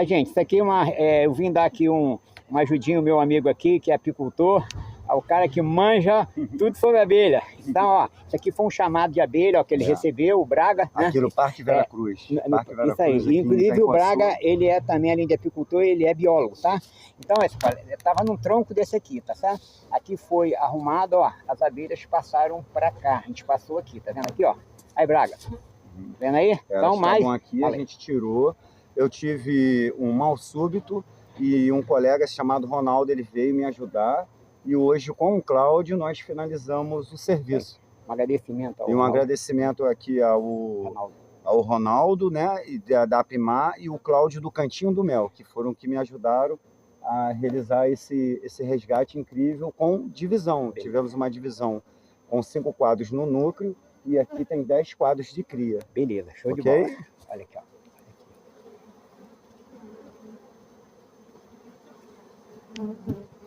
Gente, isso aqui é eu vim dar aqui uma ajudinha ao meu amigo aqui, que é apicultor, ao cara que manja tudo sobre abelha. Então, ó, isso aqui foi um chamado de abelha, ó, que ele recebeu, o Braga, né? Aqui no Parque Vera Cruz. Parque Vera Isso aí. Cruz, aqui em Inclusive o Braga, Itaipuaçu. ele é também, além de apicultor, ele é biólogo, tá? Então, eu tava num tronco desse aqui, tá certo? Aqui foi arrumado, ó, as abelhas passaram pra cá, a gente passou aqui, tá vendo aqui, ó? Aí, Braga, tá vendo aí? Elas Então, mais... estavam aqui, a gente tirou. Eu tive um mal súbito e um colega chamado Ronaldo, ele veio me ajudar. E hoje, com o Cláudio, nós finalizamos o serviço. Um agradecimento ao E um Ronaldo. agradecimento aqui ao Ronaldo, né, e da Apimar, e o Cláudio do Cantinho do Mel, que foram que me ajudaram a realizar esse resgate incrível com divisão. Tivemos uma divisão com 5 quadros no núcleo e aqui tem 10 quadros de cria. Beleza, show de Ok? bola. Olha aqui, ó. Olha aqui.